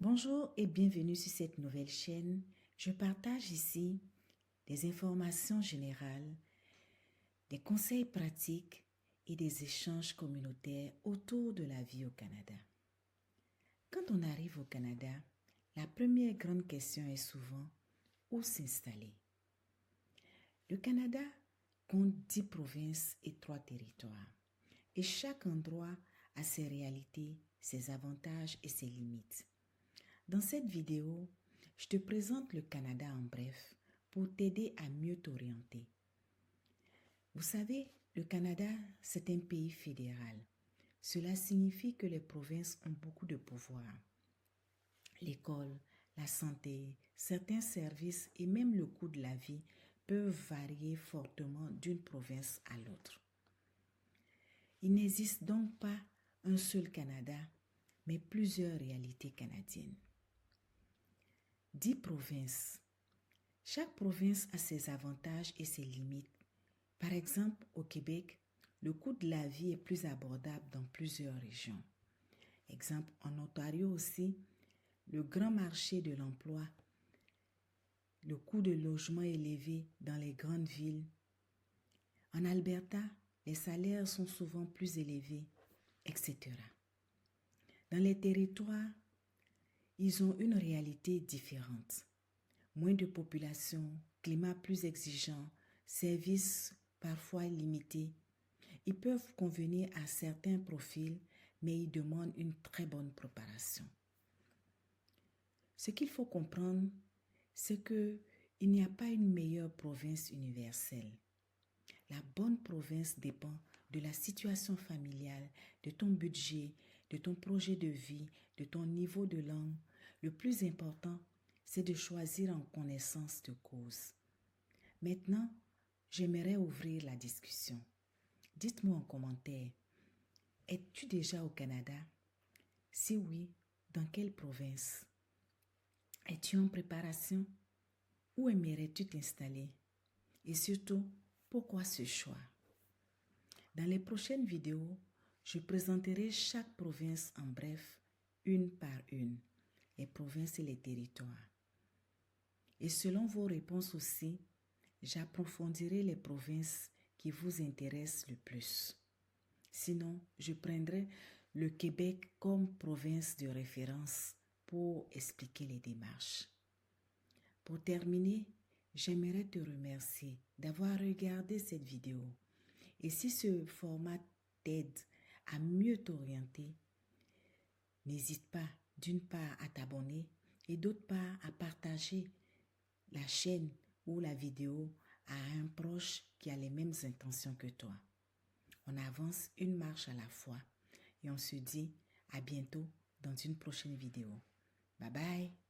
Bonjour et bienvenue sur cette nouvelle chaîne. Je partage ici des informations générales, des conseils pratiques et des échanges communautaires autour de la vie au Canada. Quand on arrive au Canada, la première grande question est souvent où s'installer. Le Canada compte 10 provinces et 3 territoires et chaque endroit a ses réalités, ses avantages et ses limites. Dans cette vidéo, je te présente le Canada en bref pour t'aider à mieux t'orienter. Vous savez, le Canada, c'est un pays fédéral. Cela signifie que les provinces ont beaucoup de pouvoir. L'école, la santé, certains services et même le coût de la vie peuvent varier fortement d'une province à l'autre. Il n'existe donc pas un seul Canada, mais plusieurs réalités canadiennes. 10 provinces. Chaque province a ses avantages et ses limites. Par exemple, au Québec, le coût de la vie est plus abordable dans plusieurs régions. Exemple, en Ontario aussi, le grand marché de l'emploi, le coût de logement élevé dans les grandes villes. En Alberta, les salaires sont souvent plus élevés, etc. Dans les territoires, ils ont une réalité différente. Moins de population, climat plus exigeant, services parfois limités. Ils peuvent convenir à certains profils, mais ils demandent une très bonne préparation. Ce qu'il faut comprendre, c'est qu'il n'y a pas une meilleure province universelle. La bonne province dépend de la situation familiale, de ton budget, de ton projet de vie, de ton niveau de langue. Le plus important, c'est de choisir en connaissance de cause. Maintenant, j'aimerais ouvrir la discussion. Dites-moi en commentaire, es-tu déjà au Canada? Si oui, dans quelle province? Es-tu en préparation? Où aimerais-tu t'installer? Et surtout, pourquoi ce choix? Dans les prochaines vidéos, je présenterai chaque province en bref, une par une, les provinces et les territoires. Et selon vos réponses aussi, j'approfondirai les provinces qui vous intéressent le plus. Sinon, je prendrai le Québec comme province de référence pour expliquer les démarches. Pour terminer, j'aimerais te remercier d'avoir regardé cette vidéo. Et si ce format t'aide à mieux t'orienter, n'hésite pas d'une part à t'abonner et d'autre part à partager la chaîne ou la vidéo à un proche qui a les mêmes intentions que toi. On avance une marche à la fois et on se dit à bientôt dans une prochaine vidéo. Bye bye!